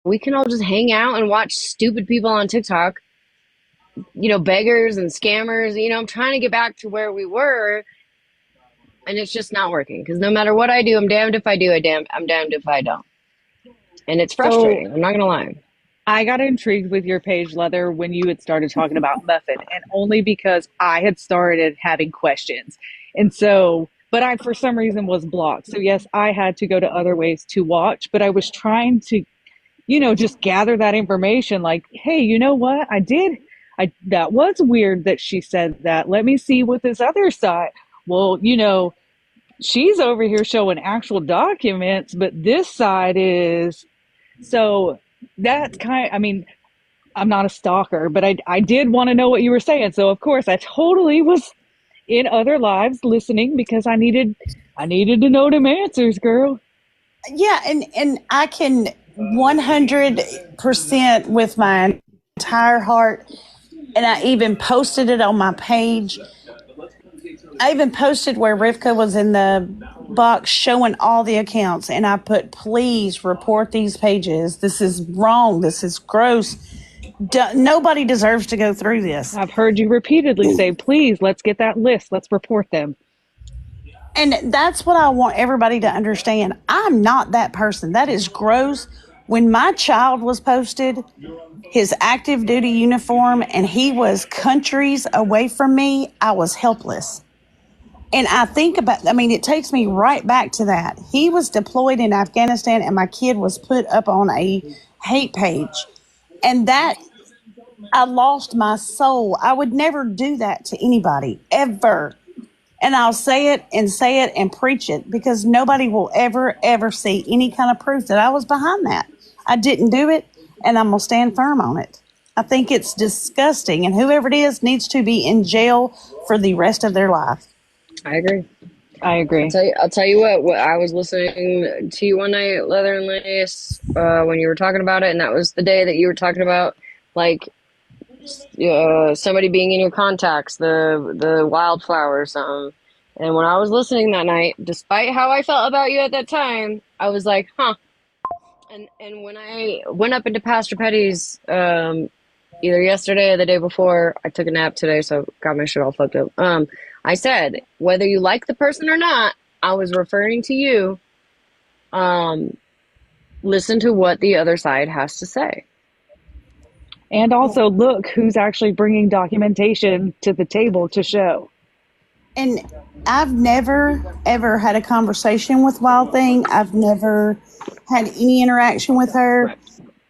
we can all just hang out and watch stupid people on TikTok, beggars and scammers. I'm trying to get back to where we were, and it's just not working because no matter what I do, I'm damned if I do, I'm damned if I don't. And it's So frustrating. I'm not gonna lie. I got intrigued with your page, Leather, when you had started talking about Muffin, and only because I had started having questions. And so, but I, for some reason, was blocked. So, yes, I had to go to other ways to watch, but I was trying to, just gather that information like, hey, you know what? That was weird that she said that. Let me see what this other side. Well, she's over here showing actual documents, but this side is. So that's I mean, I'm not a stalker, but I did want to know what you were saying. So of course I totally was in other lives listening because I needed to know them answers, girl. Yeah, and I can 100% with my entire heart, and I even posted it on my page. I even posted where Rivka was in the box showing all the accounts, and I put, please report these pages. This is wrong. This is gross. Nobody deserves to go through this. I've heard you repeatedly say, please, let's get that list. Let's report them. And that's what I want everybody to understand. I'm not that person. That is gross. When my child was posted, his active duty uniform, and he was countries away from me, I was helpless. And I think it takes me right back to that. He was deployed in Afghanistan, and my kid was put up on a hate page. And that, I lost my soul. I would never do that to anybody, ever. And I'll say it and preach it because nobody will ever, ever see any kind of proof that I was behind that. I didn't do it, and I'm going to stand firm on it. I think it's disgusting, and whoever it is needs to be in jail for the rest of their life. I agree. I agree. I'll tell you what I was listening to you one night, Leather and Lace, when you were talking about it, and that was the day that you were talking about, like, somebody being in your contacts, the wildflower or something. And when I was listening that night, despite how I felt about you at that time, I was like, huh. And when I went up into Pastor Petty's, either yesterday or the day before, I took a nap today, so got my shit all fucked up. I said, whether you like the person or not, I was referring to you. Listen to what the other side has to say. And also look who's actually bringing documentation to the table to show. And I've never, ever had a conversation with Wild Thing. I've never had any interaction with her.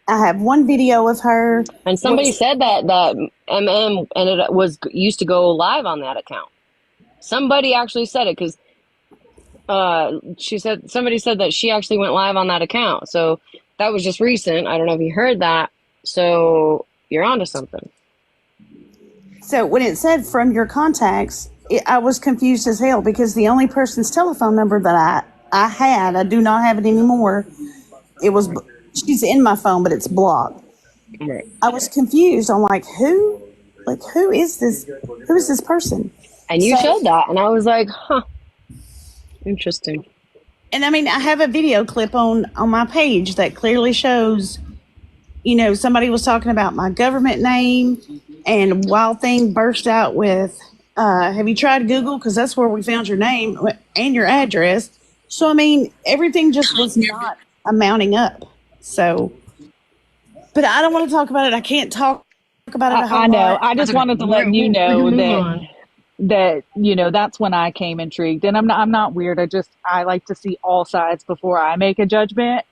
I have one video of her. And somebody said that MM used to go live on that account. Somebody actually said it because somebody said that she actually went live on that account. So that was just recent. I don't know if you heard that. So you're onto something. So when it said from your contacts, I was confused as hell because the only person's telephone number that I had, I do not have it anymore. She's in my phone, but it's blocked. Right. I was confused. I'm like, who? Like, who is this? Who is this person? And you showed that, and I was like, huh, interesting. And I have a video clip on my page that clearly shows, somebody was talking about my government name, and Wild Thing burst out with, have you tried Google? Because that's where we found your name and your address. So, everything just was not amounting up. So, but I don't want to talk about it. I can't talk about it a whole I know. lot. I just wanted to let you know that that's when I came intrigued. And I'm not weird. I like to see all sides before I make a judgment.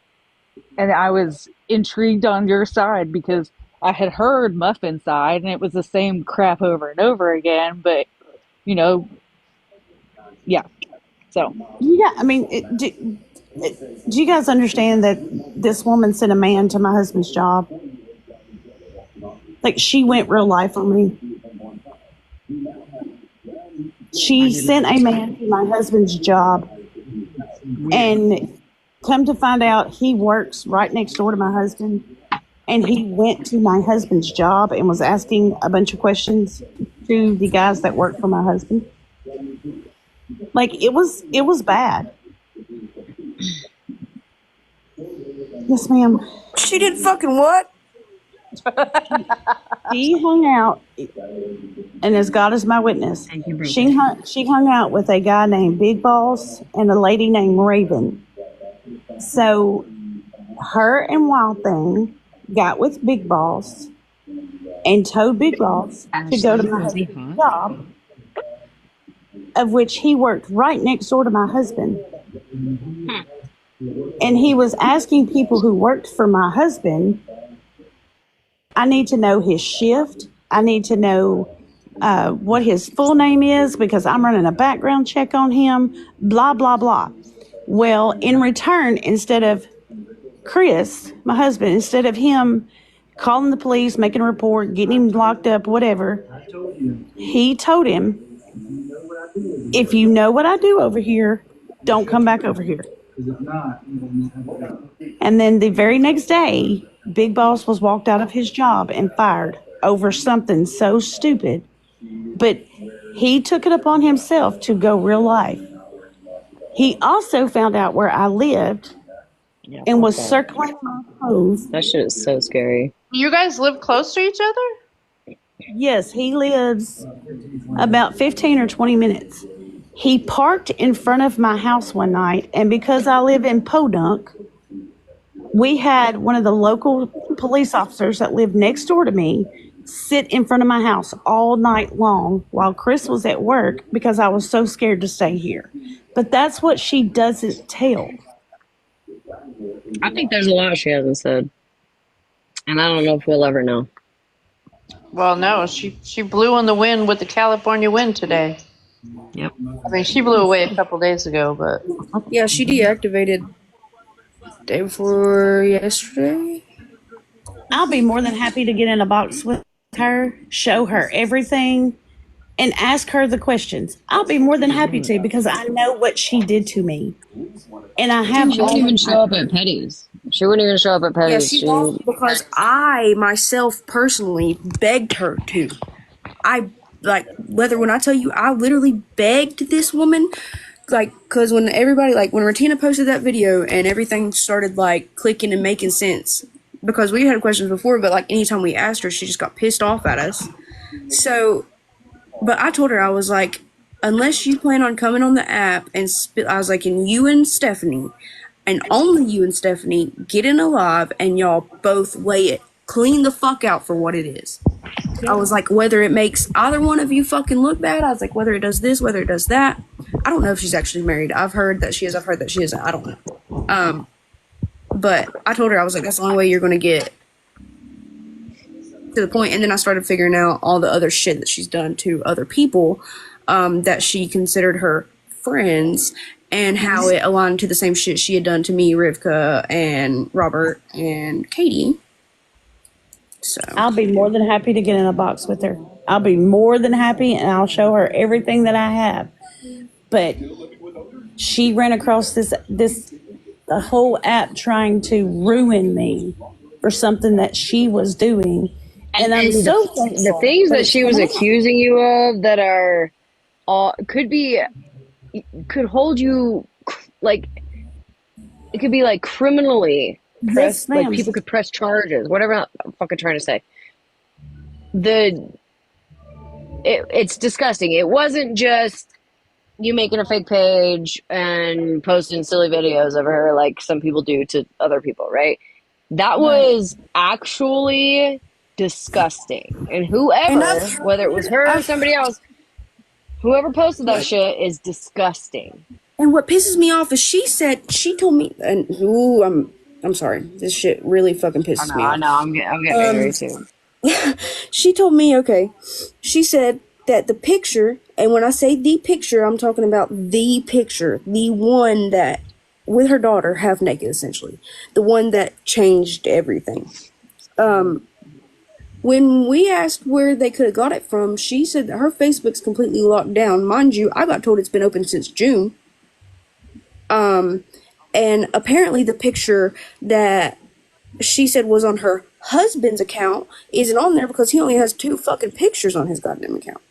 And I was intrigued on your side because I had heard Muffin's side and it was the same crap over and over again. But yeah. So Yeah, do you guys understand that this woman sent a man to my husband's job? Like, she went real life on me. She sent a man to my husband's job, and come to find out, he works right next door to my husband. And he went to my husband's job and was asking a bunch of questions to the guys that work for my husband. Like, it was bad. Yes, ma'am. She did fucking what? She hung out, and as God is my witness, Thank you, broken. she hung out with a guy named Big Boss and a lady named Raven. So her and Wild Thing got with Big Boss and told Big Boss to go to Ashley, my was he husband's hot? job, of which he worked right next door to my husband. And he was asking people who worked for my husband, I need to know his shift. I need to know what his full name is because I'm running a background check on him, blah, blah, blah. Well, in return, instead of Chris, my husband, instead of him calling the police, making a report, getting him locked up, whatever, he told him, if you know what I do over here, don't come back over here. And then the very next day, Big Boss was walked out of his job and fired over something so stupid. But he took it upon himself to go real life. He also found out where I lived Yeah, and fuck was that. circling my toes. That shit is so scary. You guys live close to each other? Yes, he lives about 15 or 20 minutes. He parked in front of my house one night, and because I live in Podunk, we had one of the local police officers that lived next door to me sit in front of my house all night long while Chris was at work because I was so scared to stay here. But that's what she doesn't tell. I think there's a lot she hasn't said. And I don't know if we'll ever know. Well, no, she blew in the wind with the California wind today. Yep. I mean, she blew away a couple days ago, but Yeah, she deactivated day before yesterday. I'll be more than happy to get in a box with her, show her everything, and ask her the questions. I'll be more than happy to because I know what she did to me. And I have She wouldn't even show up at Petty's. She wouldn't even show up at Yeah, Petty's. she won't because I myself personally begged her to. I like whether when I tell you I literally begged this woman, like, because when everybody like when Ratina posted that video and everything started like clicking and making sense, because we had questions before, but like anytime we asked her, she just got pissed off at us. So, but I told her, I was like, unless you plan on coming on the app and I was like, and you and Stephanie, and only you and Stephanie get in a live and y'all both lay it clean the fuck out for what it is. I was like, whether it makes either one of you fucking look bad, I was like, whether it does this, whether it does that. I don't know if she's actually married. I've heard that she is. I've heard that she isn't. I don't know. But I told her, I was like, that's the only way you're going to get to the point. And then I started figuring out all the other shit that she's done to other people that she considered her friends and how it aligned to the same shit she had done to me, Rivka, and Robert, and Katie. So I'll be more than happy to get in a box with her. I'll be more than happy and I'll show her everything that I have. But she ran across the whole app trying to ruin me for something that she was doing. And I'm so thankful. The things that she was accusing you of that are could hold you like it could be like criminally press, like people could press charges, whatever I'm fucking trying to say. It's disgusting. It wasn't just you making a fake page and posting silly videos of her like some people do to other people, right? That was actually disgusting. And whoever, whether it was her or somebody else, whoever posted that shit is disgusting. And what pisses me off is she told me, and I'm sorry, this shit really fucking pisses me off. I know, I'm getting angry too. She told me, okay, she said that the picture, and when I say the picture, I'm talking about the picture, the one that, with her daughter, half naked essentially, the one that changed everything. When we asked where they could have got it from, she said that her Facebook's completely locked down. Mind you, I got told it's been open since June. And apparently the picture that she said was on her husband's account isn't on there because he only has 2 fucking pictures on his goddamn account.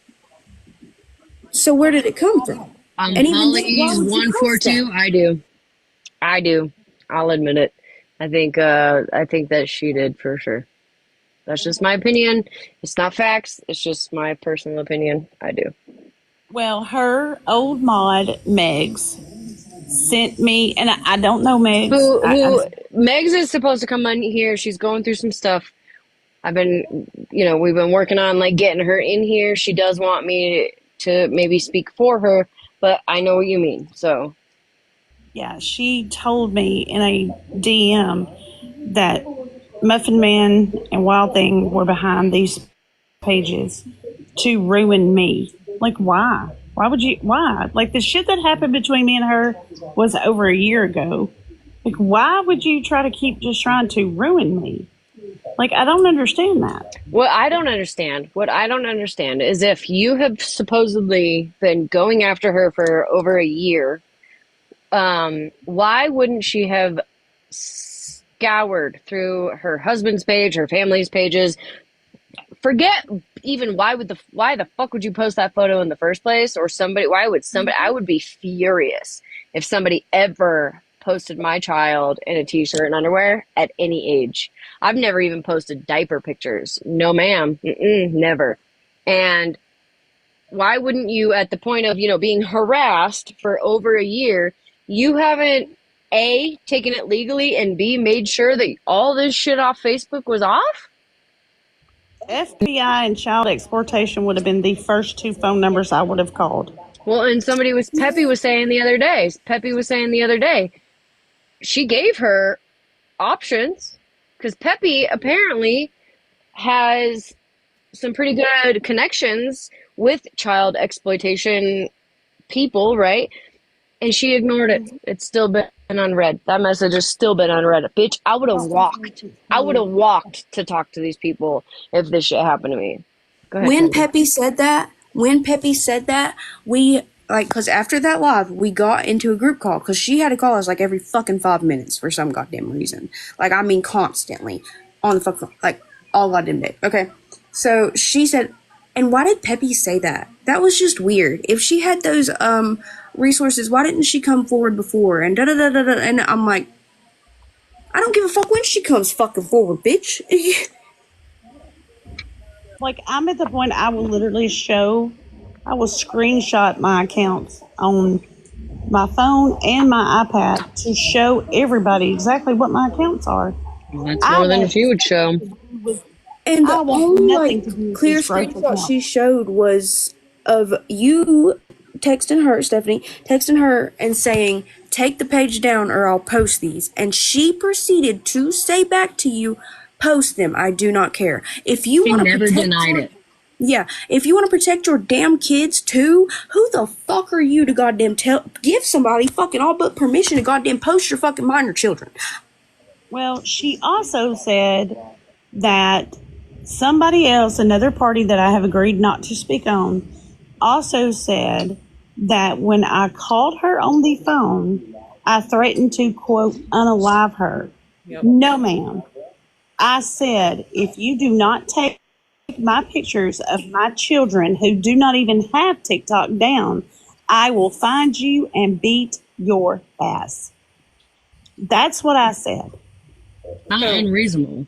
So where did it come from? And even Holly's 142, I do. I'll admit it. I think that she did for sure. That's just my opinion. It's not facts. It's just my personal opinion. I do. Well, her old mod, Megs, sent me, and I don't know Megs. Who Megs is supposed to come on here. She's going through some stuff. I've been, we've been working on like getting her in here. She does want me to maybe speak for her, but I know what you mean. So, yeah, she told me in a DM that Muffin Man and Wild Thing were behind these pages to ruin me. Like, why? Why would you? Why? Like, the shit that happened between me and her was over a year ago. Like, why would you try to keep just trying to ruin me? Like, I don't understand that. what I don't understand is if you have supposedly been going after her for over a year, why wouldn't she have scoured through her husband's page, her family's pages? Forget even why the fuck would you post that photo in the first place? Or I would be furious if somebody ever posted my child in a t-shirt and underwear at any age. I've never even posted diaper pictures. No, ma'am. Never. And why wouldn't you, at the point of, being harassed for over a year, you haven't A, taken it legally, and B, made sure that all this shit off Facebook was off? FBI and child exploitation would have been the first two phone numbers I would have called. Well, and Peppy was saying the other day, she gave her options because Peppy apparently has some pretty good connections with child exploitation people, right? And she ignored it. It's still been unread. That message has still been unread. Bitch, I would have walked. I would have walked to talk to these people if this shit happened to me. Go ahead, When Kendra. Peppy said that, we, like, because after that live, we got into a group call, because she had to call us, like, every fucking 5 minutes for some goddamn reason. Like, I mean, constantly. On the fucking, like, all goddamn day. Okay? So, she said, and why did Peppy say that? That was just weird. If she had those, resources, why didn't she come forward before? And da-da-da-da-da, and I'm like, I don't give a fuck when she comes fucking forward, bitch. Like, I'm at the point I will screenshot my accounts on my phone and my iPad to show everybody exactly what my accounts are. That's more than a huge show. And I the want only, nothing to like, do with clear this gross screenshot account. she showed was of you texting her, Stephanie, texting her and saying, take the page down or I'll post these. And she proceeded to say back to you, post them. I do not care. If you She want to never protect denied it. Yeah, if you want to protect your damn kids too, who the fuck are you to goddamn give somebody fucking all but permission to goddamn post your fucking minor children? Well, she also said that somebody else, another party that I have agreed not to speak on, also said that when I called her on the phone, I threatened to, quote, unalive her. Yep. No, ma'am. I said, if you do not take my pictures of my children who do not even have TikTok down, I will find you and beat your ass. That's what I said. Not unreasonable.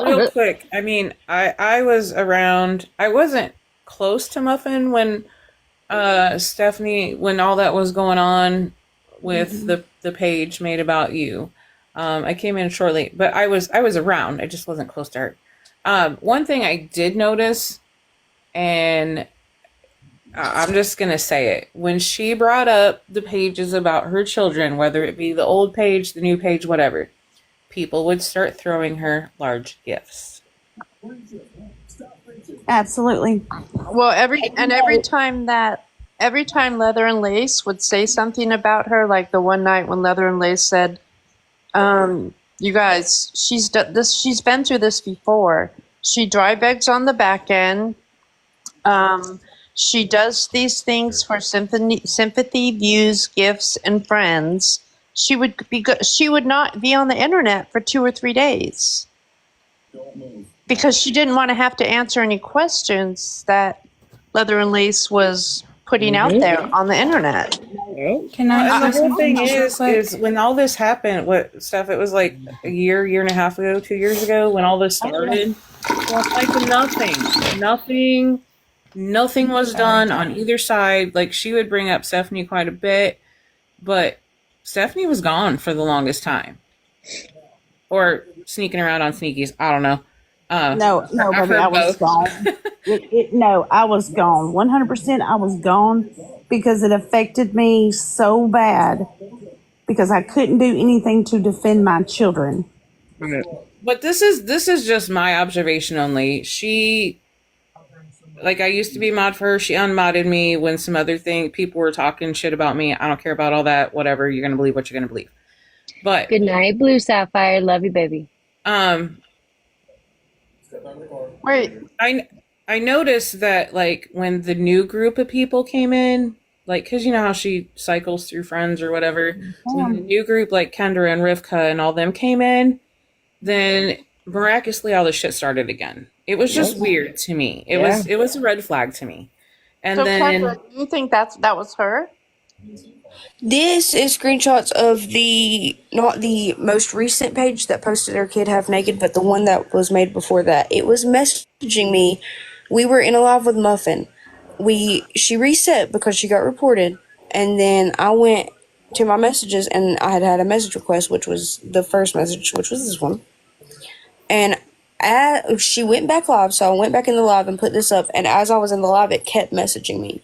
Real quick, I mean, I was around. I wasn't close to Muffin when Stephanie, when all that was going on with the page made about you. I came in shortly, but I was around. I just wasn't close to her. One thing I did notice, and I'm just gonna say it, when she brought up the pages about her children, whether it be the old page, the new page, whatever, people would start throwing her large gifts. Absolutely. Well, every time Leather and Lace would say something about her, like the one night when Leather and Lace said, "You guys, she's done this. She's been through this before. She dry begs on the back end. She does these things for sympathy, views, gifts, and friends. She would not be on the internet for 2 or 3 days because she didn't want to have to answer any questions that Leather and Lace was putting out there on the internet. Can I And the say whole thing something real quick? is when all this happened, what stuff? It was like a year and a half ago, 2 years ago, when all this started. Well, like nothing was done on either side. Like she would bring up Stephanie quite a bit, but Stephanie was gone for the longest time, or sneaking around on sneakies. I don't know. No, I've baby, heard I was both. gone. No, I was gone. 100%, I was gone because it affected me so bad because I couldn't do anything to defend my children. But this is just my observation only. She, like, I used to be mod for her. She unmodded me when some other people were talking shit about me. I don't care about all that. Whatever. You're gonna believe what you're gonna believe. But Good night, Blue Sapphire. Love you, baby. Wait, I noticed that, like, when the new group of people came in, like, because you know how she cycles through friends or whatever, when the new group, like Kendra and Rivka and all them came in, then miraculously all the shit started again. It was just weird to me. It was a red flag to me. And so then Kendra, do you think that was her? This is screenshots of not the most recent page that posted her kid half naked, but the one that was made before that. It was messaging me. We were in a live with Muffin. She reset because she got reported, and then I went to my messages and I had a message request, which was the first message, which was this one. And she went back live, so I went back in the live and put this up, and as I was in the live, it kept messaging me.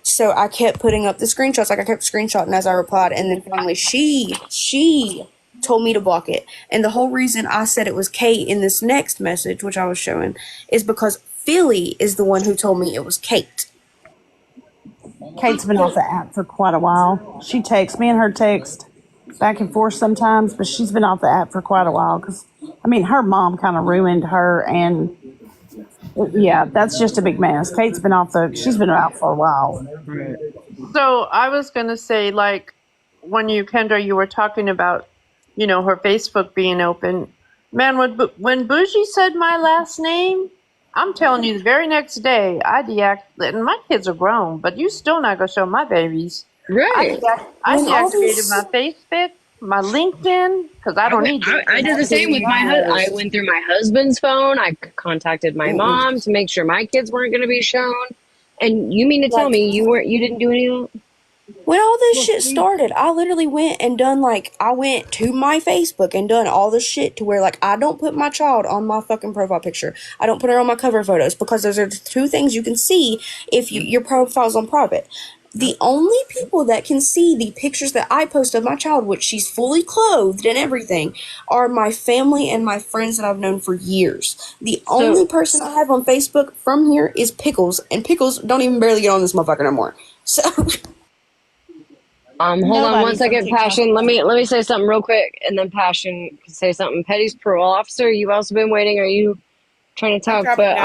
So I kept putting up the screenshots, like I kept screenshotting as I replied, and then finally she told me to block it. And the whole reason I said it was Kate in this next message, which I was showing, is because Philly is the one who told me it was Kate. Kate's been off the app for quite a while. She texts me and her text back and forth sometimes, but she's been off the app for quite a while because, I mean, her mom kind of ruined her, and yeah, that's just a big mess. Kate's been she's been out for a while. So I was gonna say, like, when Kendra, you were talking about, her Facebook being open. Man, when Bougie said my last name, I'm telling you, the very next day I deactivated. And my kids are grown, but you still not gonna show my babies. Right. I deactivated my Facebook, my LinkedIn, because I don't need. I did the same with my husband. I went through my husband's phone. I contacted my mom to make sure my kids weren't going to be shown. And you mean to tell me you didn't do any of that? When all this shit started, I literally went and I went to my Facebook and done all this shit to where, like, I don't put my child on my fucking profile picture. I don't put her on my cover photos because those are the two things you can see if your profile's on private. The only people that can see the pictures that I post of my child, which she's fully clothed and everything, are my family and my friends that I've known for years. The only person I have on Facebook from here is Pickles, and Pickles don't even barely get on this motherfucker no more. So, hold on one second, Passion. Let me say something real quick, and then Passion can say something. Petty's parole officer, you've also been waiting. Are you trying to talk? But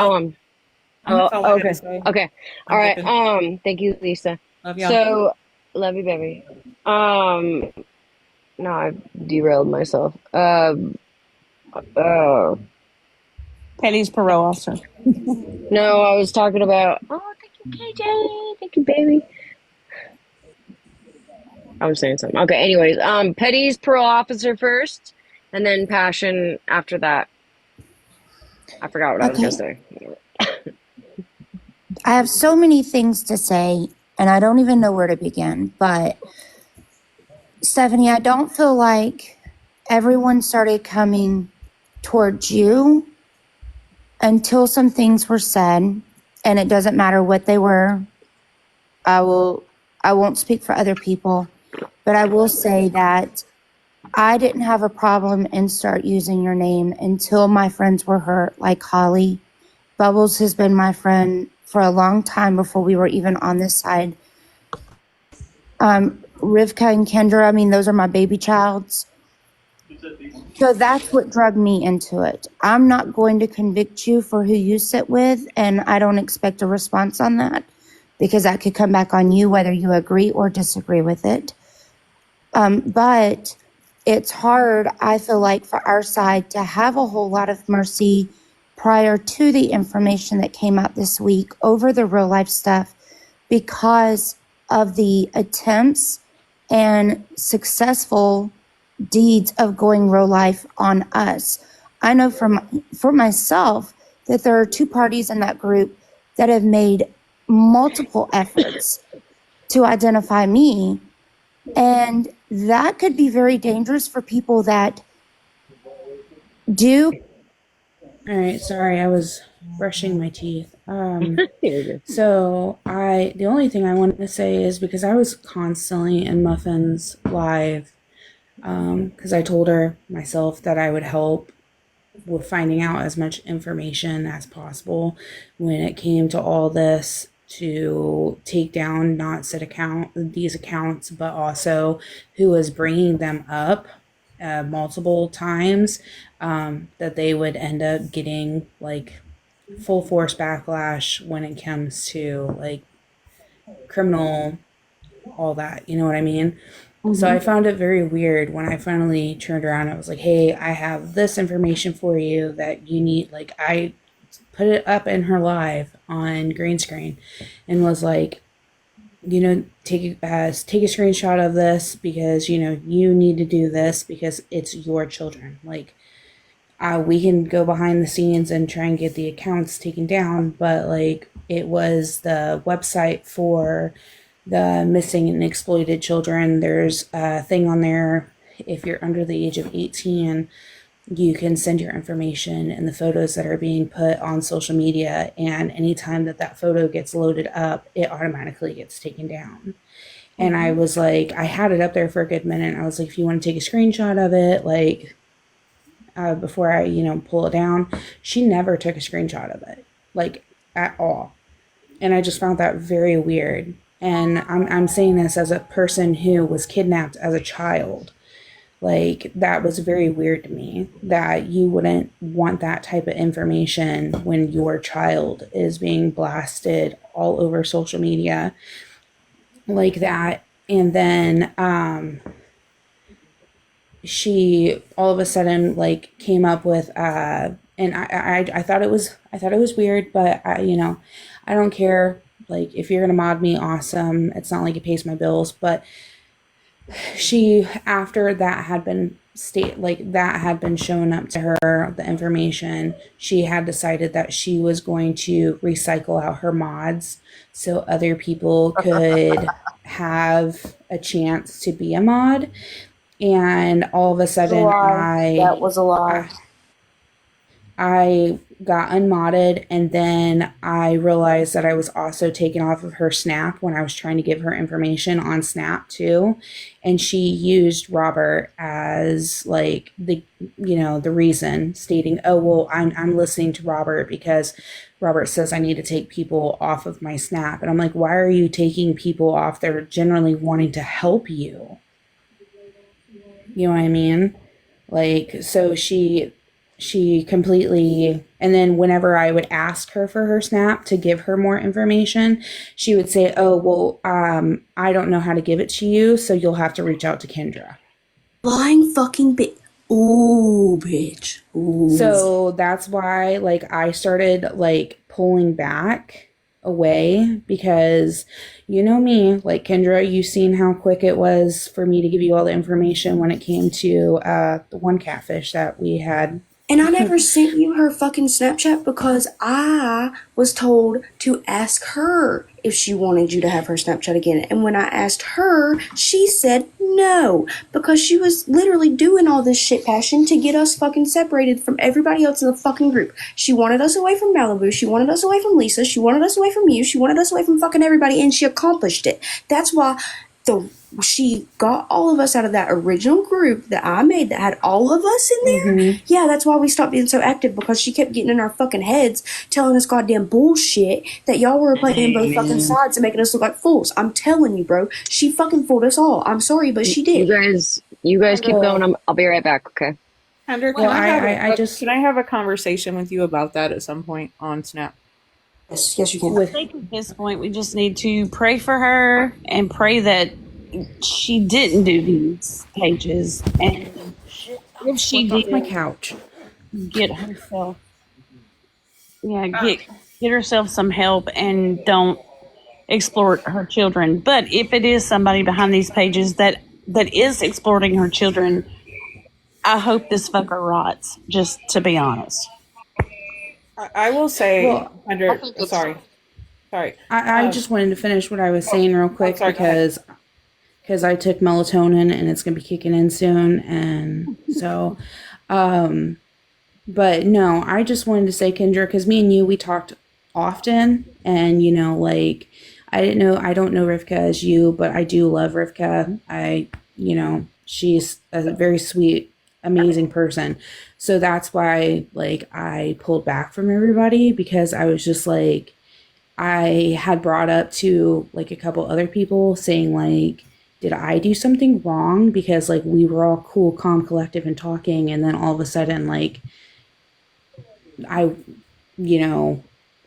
okay. All right. Thank you, Lisa. Love y'all. So, love you, baby. No, I derailed myself. Petty's parole officer. No, I was talking about. Oh, thank you, KJ. Thank you, baby. I was saying something. Okay. Anyways, Petty's parole officer first, and then Passion after that. I forgot what I was gonna say. I have so many things to say, and I don't even know where to begin. But, Stephanie, I don't feel like everyone started coming towards you until some things were said, and it doesn't matter what they were. I won't speak for other people, but I will say that I didn't have a problem and start using your name until my friends were hurt, like Holly. Bubbles has been my friend for a long time before we were even on this side. Rivka and Kendra, I mean, those are my baby childs. So that's what drugged me into it. I'm not going to convict you for who you sit with, and I don't expect a response on that because that could come back on you whether you agree or disagree with it. But it's hard, I feel like, for our side to have a whole lot of mercy prior to the information that came out this week over the real life stuff, because of the attempts and successful deeds of going pro-life on us. I know for myself that there are two parties in that group that have made multiple efforts to identify me, and that could be very dangerous for people that do. All right, sorry, I was brushing my teeth. You're good. So the only thing I wanted to say is because I was constantly in Muffin's live, because I told her myself that I would help with finding out as much information as possible when it came to all this, to take down not these accounts, but also who was bringing them up multiple times, that they would end up getting like full force backlash when it comes to like criminal, all that, you know what I mean? So I found it very weird when I finally turned around. I was like, hey, I have this information for you that you need. Like, I put it up in her live on green screen and was like, take a screenshot of this because, you need to do this because it's your children. Like, we can go behind the scenes and try and get the accounts taken down, but like, it was the website for the missing and exploited children. There's a thing on there. If you're under the age of 18, you can send your information and the photos that are being put on social media. And anytime that photo gets loaded up, it automatically gets taken down. And I was like, I had it up there for a good minute. I was like, if you want to take a screenshot of it, like, before I, pull it down. She never took a screenshot of it, like, at all. And I just found that very weird. And I'm saying this as a person who was kidnapped as a child. Like, that was very weird to me that you wouldn't want that type of information when your child is being blasted all over social media like that. And then she all of a sudden like came up with and I thought it was weird, but I don't care. Like, if you're gonna mod me, awesome. It's not like it pays my bills. But she, after that had been shown up to her, the information, she had decided that she was going to recycle out her mods so other people could have a chance to be a mod. And all of a sudden, That was a lie. I got unmodded, and then I realized that I was also taken off of her Snap when I was trying to give her information on Snap too. And she used Robert as like the reason, stating, oh, well, I'm listening to Robert because Robert says I need to take people off of my Snap. And I'm like, why are you taking people off? They're generally wanting to help you. You know what I mean? Like, so she completely, and then whenever I would ask her for her Snap to give her more information, she would say, oh, well, I don't know how to give it to you, so you'll have to reach out to Kendra. Lying fucking bitch. Ooh, bitch. Ooh. So that's why, like, I started, like, pulling back away because, you know me, like, Kendra, you've seen how quick it was for me to give you all the information when it came to the one catfish that we had. And I never sent you her fucking Snapchat because I was told to ask her if she wanted you to have her Snapchat again. And when I asked her, she said no. Because she was literally doing all this shit passion to get us fucking separated from everybody else in the fucking group. She wanted us away from Malibu. She wanted us away from Lisa. She wanted us away from you. She wanted us away from fucking everybody. And she accomplished it. That's why she got all of us out of that original group that I made that had all of us in there. Mm-hmm. Yeah, that's why we stopped being so active, because she kept getting in our fucking heads, telling us goddamn bullshit that y'all were playing both fucking sides and making us look like fools. I'm telling you, bro, she fucking fooled us all. I'm sorry, but she did. You guys keep going. I'll be right back. Okay. Kendra, can I have a conversation with you about that at some point on Snap? Yes, you can. I think at this point we just need to pray for her and pray that she didn't do these pages, and if she did, off my couch, get herself, get herself some help, and don't explore her children. But if it is somebody behind these pages that is exploiting her children, I hope this fucker rots, just to be honest. I will say, Well, I Kendra, think it's sorry. I just wanted to finish what I was saying real quick sorry, go ahead. because I took melatonin and it's gonna be kicking in soon, and so, but no, I just wanted to say, Kendra, because me and you, we talked often, and like I don't know Rivka as you, but I do love Rivka. She's a very sweet, amazing person. So that's why like I pulled back from everybody, because I was just like, I had brought up to like a couple other people saying like, did I do something wrong? Because like we were all cool, calm, collective and talking, and then all of a sudden like I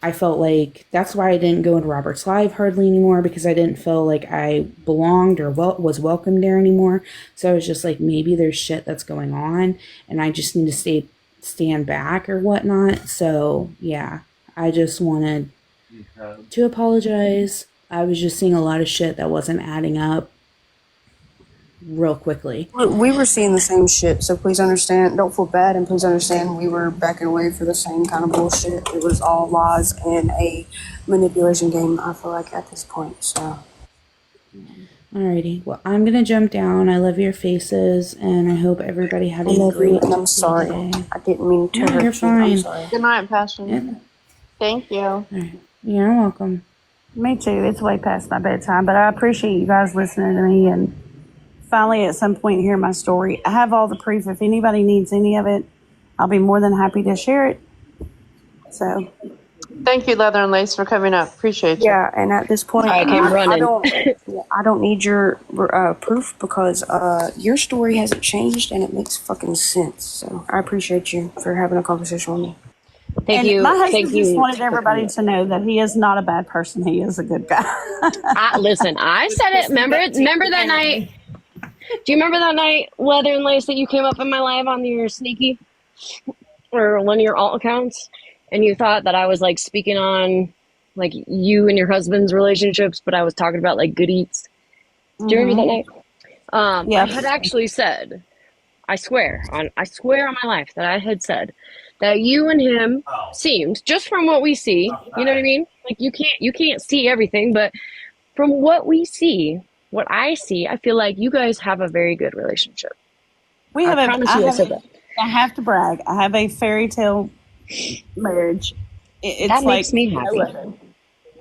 I felt like that's why I didn't go into Robert's Live hardly anymore, because I didn't feel like I belonged or was welcome there anymore. So I was just like, maybe there's shit that's going on and I just need to stand back or whatnot. So yeah, I just wanted to apologize. I was just seeing a lot of shit that wasn't adding up real quickly. We were seeing the same shit, so please understand. Don't feel bad, and please understand we were backing away for the same kind of bullshit. It was all lies and a manipulation game, I feel like, at this point, so. Alrighty, well, I'm gonna jump down. I love your faces, and I hope everybody had I a love great you, and I'm sorry. day. I didn't mean to No, hurt you're you. fine. I'm sorry. Good night, Passion. Yeah. Thank you. All right. You're welcome. Me too. It's way past my bedtime, but I appreciate you guys listening to me and finally at some point hear my story. I have all the proof. If anybody needs any of it, I'll be more than happy to share it. So Thank you, Leather and Lace, for coming up. Appreciate you. Yeah, and at this point, I came running. I don't need your proof, because your story hasn't changed and it makes fucking sense. So I appreciate you for having a conversation with me. Thank you. My husband Thank just you. wanted everybody to know that he is not a bad person. He is a good guy. Listen, I said it. Remember that night? Do you remember that night, Leather and Lace, that you came up in my live on your sneaky or one of your alt accounts, and you thought that I was like speaking on like you and your husband's relationships, but I was talking about like good eats. Do you remember that night? Yeah. I had actually said, I swear on my life that I had said that you and him seemed, just from what we see, you know what I mean? Like you can't see everything, but from what we see, what I see, I feel like you guys have a very good relationship. I promise you I said that. I have to brag. I have a fairy tale marriage. It's That like makes me happy.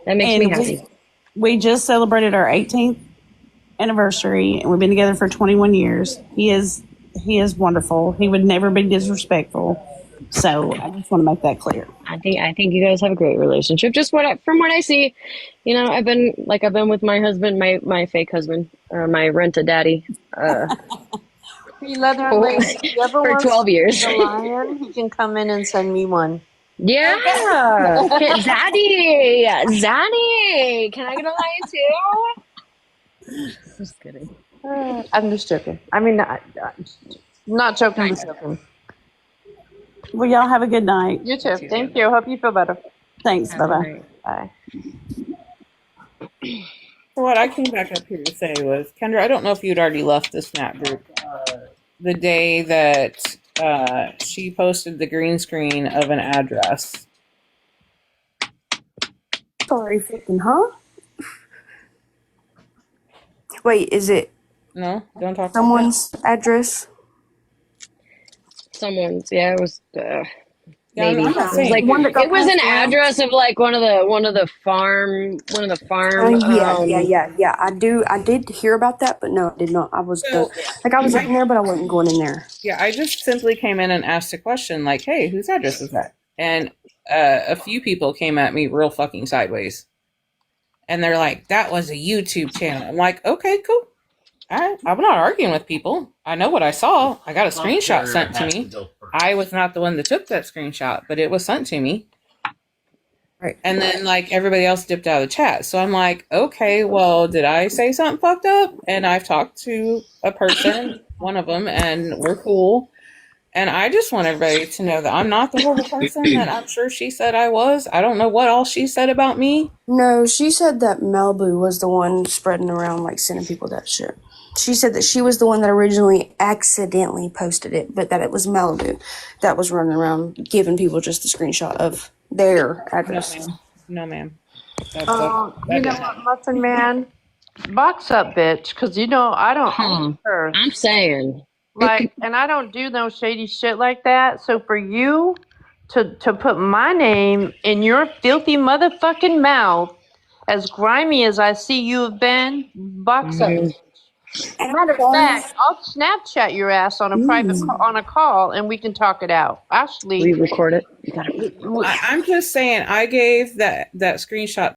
That makes me happy. We just celebrated our 18th anniversary, and we've been together for 21 years. He is wonderful. He would never be disrespectful. So I just want to make that clear. I think you guys have a great relationship. Just from what I see, I've been with my husband, my fake husband, or my rent-a-daddy, Leather and Lace, if you ever for want 12 years. a lion, he can come in and send me one. Yeah, Zaddy, can I get a lion too? Just kidding. I'm just joking. I mean, not joking, but joking. Well, y'all have a good night. You too. Thank you. Hope you feel better. Thanks. Bye-bye. Bye. So what I came back up here to say was, Kendra, I don't know if you'd already left the Snap group the day that she posted the green screen of an address. Sorry, freaking, huh? Wait, is it No, don't talk someone's address? Someone's, yeah, it was. Yeah, Maybe I'm not saying. it was an address of like one of the farm. Yeah. I did hear about that, but no, I did not. I was I was in there, but I wasn't going in there. Yeah, I just simply came in and asked a question like, "Hey, whose address is that?" And a few people came at me real fucking sideways, and they're like, "That was a YouTube channel." I'm like, "Okay, cool. I'm not arguing with people. I know what I saw. I got a screenshot sent to me. I was not the one that took that screenshot, but it was sent to me." Right. And then like everybody else dipped out of the chat. So I'm like, okay, well, did I say something fucked up? And I've talked to a person, one of them, and we're cool. And I just want everybody to know that I'm not the horrible person that I'm sure she said I was. I don't know what all she said about me. No, she said that Malibu was the one spreading around, like sending people that shit. She said that she was the one that originally accidentally posted it, but that it was Malibu that was running around giving people just a screenshot of their address. No, ma'am. You know what, Muffin Man? Box up, bitch, because you know I don't curse. I'm saying. Like, and I don't do no shady shit like that. So for you to put my name in your filthy motherfucking mouth, as grimy as I see you have been, box up. Matter of fact, I'll Snapchat your ass on a private on a call, and we can talk it out. Actually, We record it. I'm just saying, I gave that screenshot